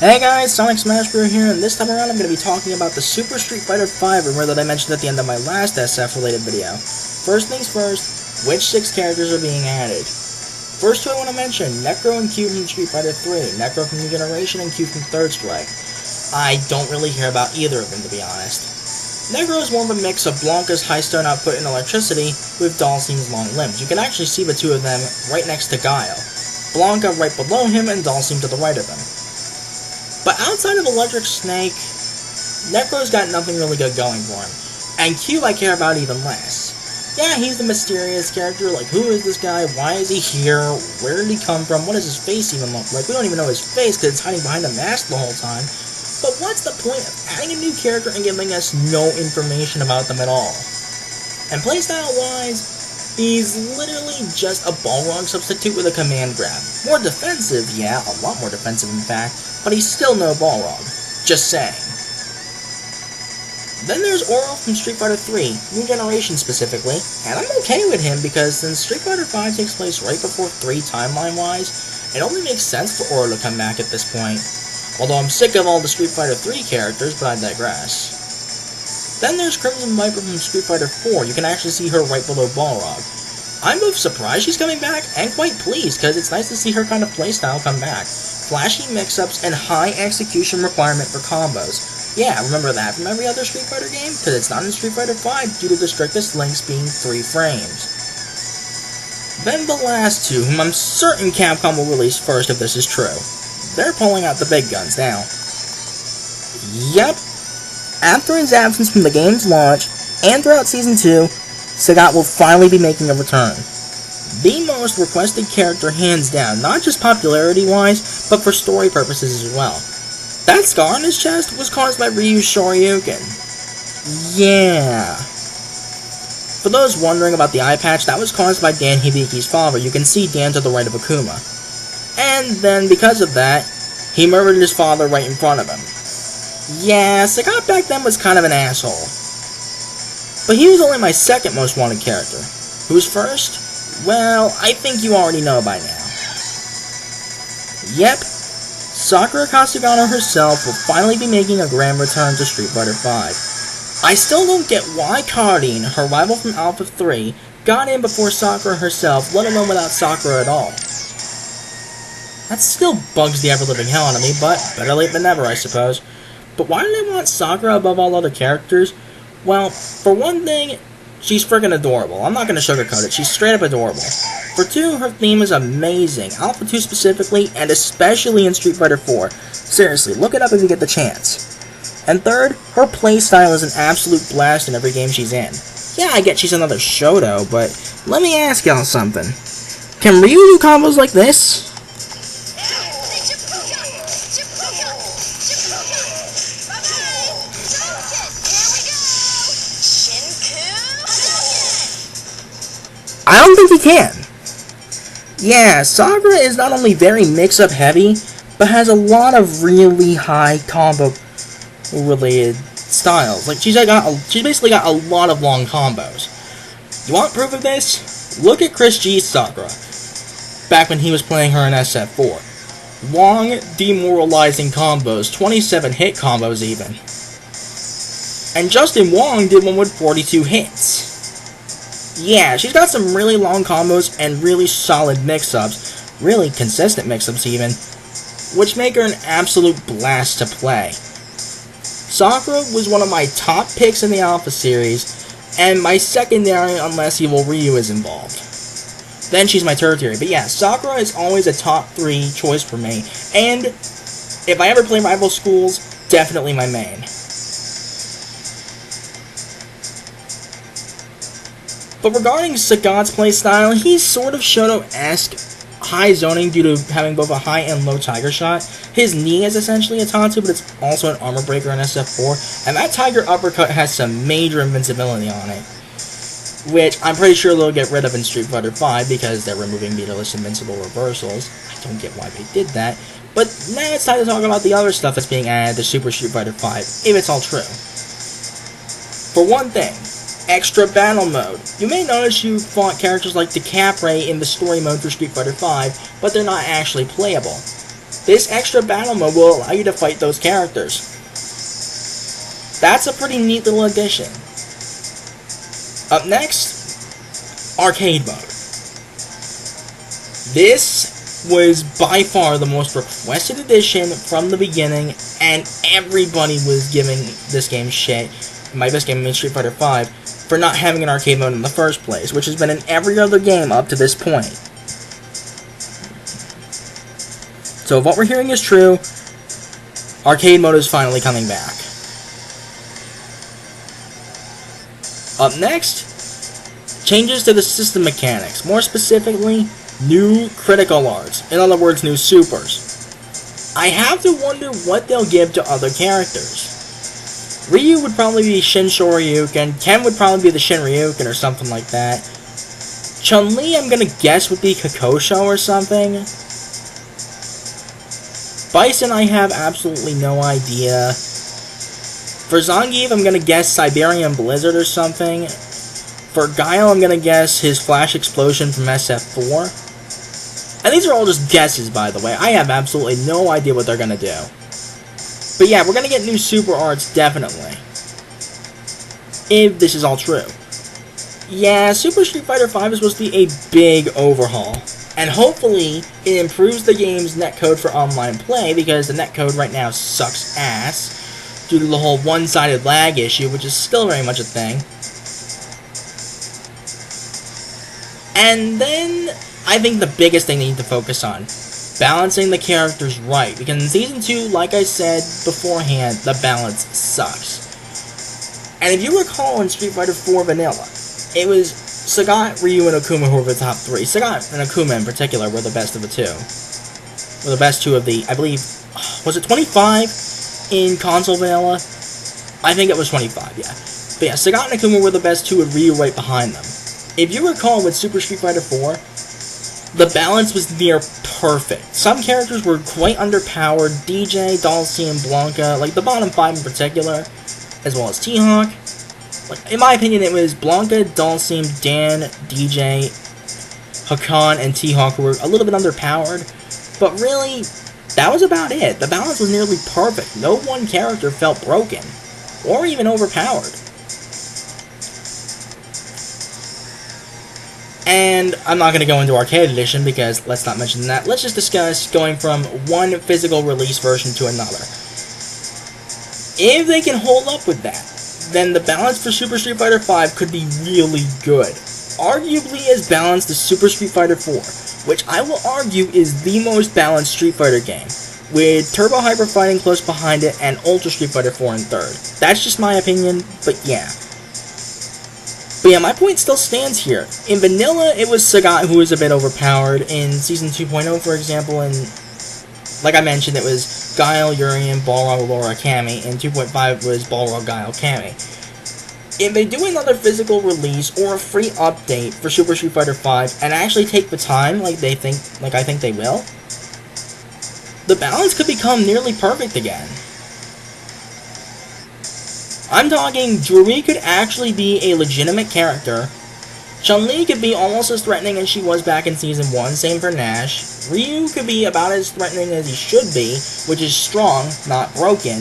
Hey guys, Sonic Smash Bros. Here, and this time around I'm going to be talking about the Super Street Fighter V rumor that I mentioned at the end of my last SF-related video. First things first, which 6 characters are being added? First two I want to mention, Necro and Q from Street Fighter 3, Necro from New Generation, and Q from Third Strike. I don't really hear about either of them, to be honest. Necro is more of a mix of Blanca's high stone output and electricity with Dhalsim's long limbs. You can actually see the two of them right next to Guile. Blanca right below him and Dhalsim to the right of him. But outside of Electric Snake, Necro's got nothing really good going for him. And Q I care about even less. Yeah, he's the mysterious character, like who is this guy, why is he here, where did he come from, what does his face even look like? We don't even know his face because it's hiding behind a mask the whole time. But what's the point of adding a new character and giving us no information about them at all? And playstyle-wise, he's literally just a Balrog substitute with a command grab. More defensive, yeah, a lot more defensive in fact, but he's still no Balrog. Just saying. Then there's Oro from Street Fighter 3, New Generation specifically, and I'm okay with him because since Street Fighter 5 takes place right before 3 timeline-wise, it only makes sense for Oro to come back at this point. Although I'm sick of all the Street Fighter 3 characters, but I digress. Then there's Crimson Viper from Street Fighter 4, you can actually see her right below Balrog. I'm both surprised she's coming back, and quite pleased, because it's nice to see her kind of playstyle come back. Flashy mix-ups and high execution requirement for combos. Yeah, remember that from every other Street Fighter game? Because it's not in Street Fighter 5 due to the strictest links being 3 frames. Then the last two, whom I'm certain Capcom will release first if this is true. They're pulling out the big guns now. Yep. After his absence from the game's launch, and throughout Season 2, Sagat will finally be making a return. The most requested character hands down, not just popularity-wise, but for story purposes as well. That scar on his chest was caused by Ryu's Shoryuken. Yeah. For those wondering about the eye patch, that was caused by Dan Hibiki's father. You can see Dan to the right of Akuma. And then, because of that, he murdered his father right in front of him. Yeah, Sagat back then was kind of an asshole. But he was only my second most wanted character. Who's first? Well, I think you already know by now. Yep, Sakura Kasugano herself will finally be making a grand return to Street Fighter V. I still don't get why Cardine, her rival from Alpha 3, got in before Sakura herself, let alone without Sakura at all. That still bugs the ever-living hell out of me, but better late than never, I suppose. But why do they want Sakura above all other characters? Well, for one thing, she's friggin' adorable. I'm not gonna sugarcoat it, she's straight up adorable. For 2, her theme is amazing. Alpha 2 specifically, and especially in Street Fighter 4. Seriously, look it up if you get the chance. And 3rd, her playstyle is an absolute blast in every game she's in. Yeah, I get she's another Shoto, but let me ask y'all something. Can Ryu do combos like this? I don't think he can. Yeah, Sakura is not only very mix-up heavy, but has a lot of really high combo-related styles. Like, she's basically got a lot of long combos. You want proof of this? Look at Chris G's Sakura, back when he was playing her in SF4. Long, demoralizing combos, 27 hit combos even. And Justin Wong did one with 42 hits. Yeah, she's got some really long combos and really solid mix-ups, really consistent mix-ups even, which make her an absolute blast to play. Sakura was one of my top picks in the Alpha series, and my secondary unless Evil Ryu is involved. Then she's my tertiary, but yeah, Sakura is always a top 3 choice for me, and if I ever play rival schools, definitely my main. But regarding Sagat's playstyle, he's sort of Shoto-esque, high zoning due to having both a high and low Tiger Shot. His knee is essentially a Tantu, but it's also an armor breaker in SF4, and that Tiger Uppercut has some major invincibility on it, which I'm pretty sure they'll get rid of in Street Fighter V because they're removing meterless invincible reversals. I don't get why they did that, but now it's time to talk about the other stuff that's being added to Super Street Fighter V, if it's all true. For one thing, Extra Battle Mode. You may notice you fought characters like Decapre in the story mode for Street Fighter V, but they're not actually playable. this extra battle mode will allow you to fight those characters. That's a pretty neat little addition. Up next, arcade mode. This was by far the most requested addition from the beginning, and everybody was giving this game shit, my best game in Street Fighter V, for not having an arcade mode in the first place, which has been in every other game up to this point. So if what we're hearing is true, arcade mode is finally coming back. Up next, changes to the system mechanics, more specifically, new critical arts, in other words, new supers. I have to wonder what they'll give to other characters. Ryu would probably be Shin Shoryuken, Ken would probably be the Shin Ryuken or something like that. Chun-Li, I'm gonna guess, would be Kokosho or something. Bison, I have absolutely no idea. For Zangief, I'm gonna guess Siberian Blizzard or something. For Guile, I'm gonna guess his Flash Explosion from SF4. And these are all just guesses, by the way. I have absolutely no idea what they're gonna do. But yeah, we're gonna get new super arts, definitely. If this is all true. Yeah, Super Street Fighter V is supposed to be a big overhaul. And hopefully, it improves the game's netcode for online play, because the netcode right now sucks ass, due to the whole one-sided lag issue, which is still very much a thing. And then, I think the biggest thing they need to focus on, balancing the characters right, because in Season 2, like I said beforehand, the balance sucks. And if you recall in Street Fighter 4 Vanilla, it was Sagat, Ryu, and Akuma who were the top three. Sagat and Akuma in particular were the best of the two. Were the best two of the, I believe, was it 25 in console Vanilla? I think it was 25, yeah. But yeah, Sagat and Akuma were the best two with Ryu right behind them. If you recall with Super Street Fighter 4, the balance was near perfect. Some characters were quite underpowered, DJ, Dhalsim, Blanka, like the bottom five in particular, as well as T-Hawk. Like, in my opinion, it was Blanka, Dhalsim, Dan, DJ, Hakan, and T-Hawk who were a little bit underpowered, but really, that was about it. The balance was nearly perfect. No one character felt broken, or even overpowered. And I'm not going to go into Arcade Edition because let's not mention that. Let's just discuss going from one physical release version to another. If they can hold up with that, then the balance for Super Street Fighter V could be really good. Arguably as balanced as Super Street Fighter 4, which I will argue is the most balanced Street Fighter game, with Turbo Hyper Fighting close behind it and Ultra Street Fighter 4 in third. That's just my opinion, but yeah. But yeah, my point still stands here. In Vanilla, it was Sagat who was a bit overpowered. In Season 2.0, for example, and like I mentioned, it was Guile, Urien, Balrog, Laura, Cammy. In 2.5 was Balrog, Guile, Cammy. If they do another physical release or a free update for Super Street Fighter V and actually take the time like I think they will, the balance could become nearly perfect again. I'm talking, Juri could actually be a legitimate character. Chun-Li could be almost as threatening as she was back in Season 1, same for Nash. Ryu could be about as threatening as he should be, which is strong, not broken.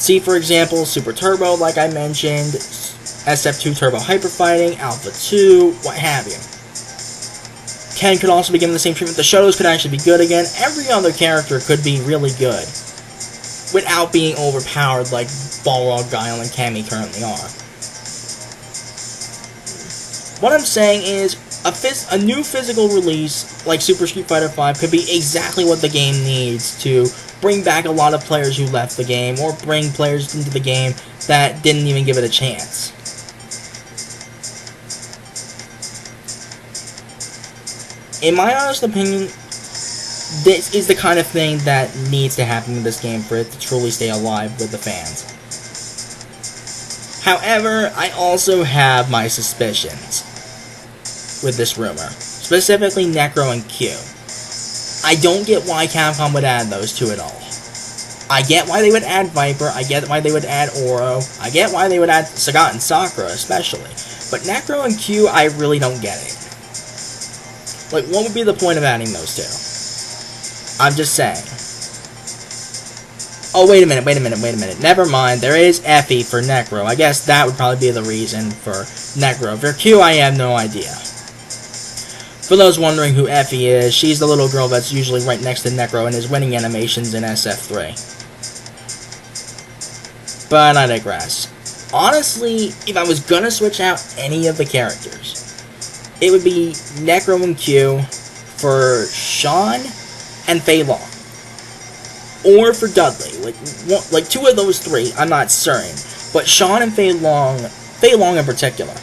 See, for example, Super Turbo, like I mentioned, SF2 Turbo Hyper Fighting, Alpha 2, what have you. Ken could also be given the same treatment. The Shotos could actually be good again. Every other character could be really good, without being overpowered like Balrog, Guile, and Cammy currently are. What I'm saying is, a new physical release like Super Street Fighter V could be exactly what the game needs to bring back a lot of players who left the game, or bring players into the game that didn't even give it a chance. In my honest opinion, this is the kind of thing that needs to happen with this game for it to truly stay alive with the fans. However, I also have my suspicions with this rumor, specifically Necro and Q. I don't get why Capcom would add those two at all. I get why they would add Viper, I get why they would add Oro, I get why they would add Sagat and Sakura especially, but Necro and Q, I really don't get it. Like, what would be the point of adding those two? I'm just saying. Oh, wait a minute. Never mind. There is Effie for Necro. I guess that would probably be the reason for Necro. For Q, I have no idea. For those wondering who Effie is, she's the little girl that's usually right next to Necro and is winning animations in SF3. But I digress. Honestly, if I was gonna switch out any of the characters, it would be Necro and Q for Sean and Fei Long. Or for Dudley. Like two of those three, I'm not certain. But Sean and Fei Long in particular.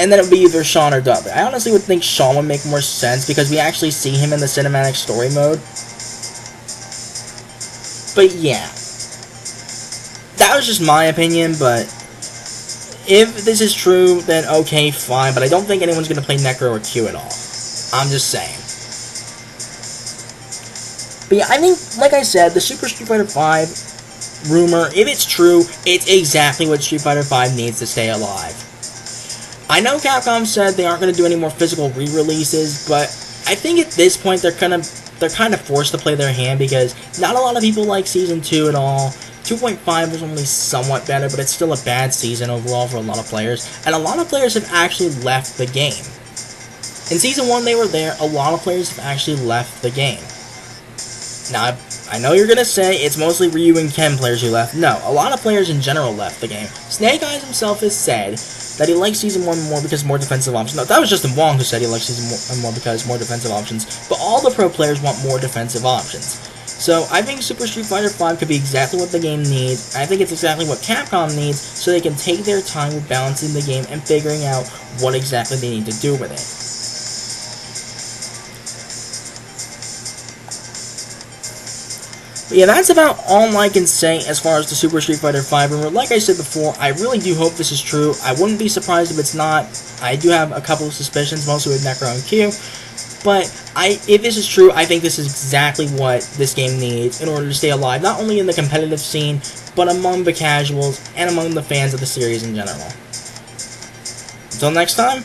And then it would be either Sean or Dudley. I honestly would think Sean would make more sense because we actually see him in the cinematic story mode. But yeah. That was just my opinion, but if this is true, then okay, fine. But I don't think anyone's going to play Necro or Q at all. I'm just saying. But yeah, I think, like I said, the Super Street Fighter V rumor, if it's true, it's exactly what Street Fighter V needs to stay alive. I know Capcom said they aren't going to do any more physical re-releases, but I think at this point they're kind of forced to play their hand because not a lot of people like Season 2 at all. 2.5 was only somewhat better, but it's still a bad season overall for a lot of players, and a lot of players have actually left the game. In Season 1 they were there, a lot of players have actually left the game. Now, I know you're going to say it's mostly Ryu and Ken players who left. No, a lot of players in general left the game. Snake Eyes himself has said that he likes Season 1 more because more defensive options. No, that was Justin Wong who said he likes Season 1 more because more defensive options, but all the pro players want more defensive options. So, I think Super Street Fighter V could be exactly what the game needs. I think it's exactly what Capcom needs, so they can take their time with balancing the game and figuring out what exactly they need to do with it. But yeah, that's about all I can say as far as the Super Street Fighter V rumor. Like I said before, I really do hope this is true. I wouldn't be surprised if it's not. I do have a couple of suspicions, mostly with Necro and Q. But if this is true, I think this is exactly what this game needs in order to stay alive, not only in the competitive scene, but among the casuals and among the fans of the series in general. Until next time,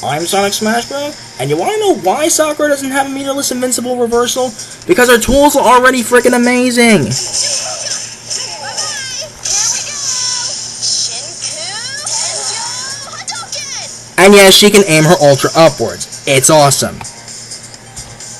I'm Sonic Smash Bro, and you want to know why Sakura doesn't have a meterless invincible reversal? Because her tools are already freaking amazing! And yes, she can aim her Ultra upwards. It's awesome.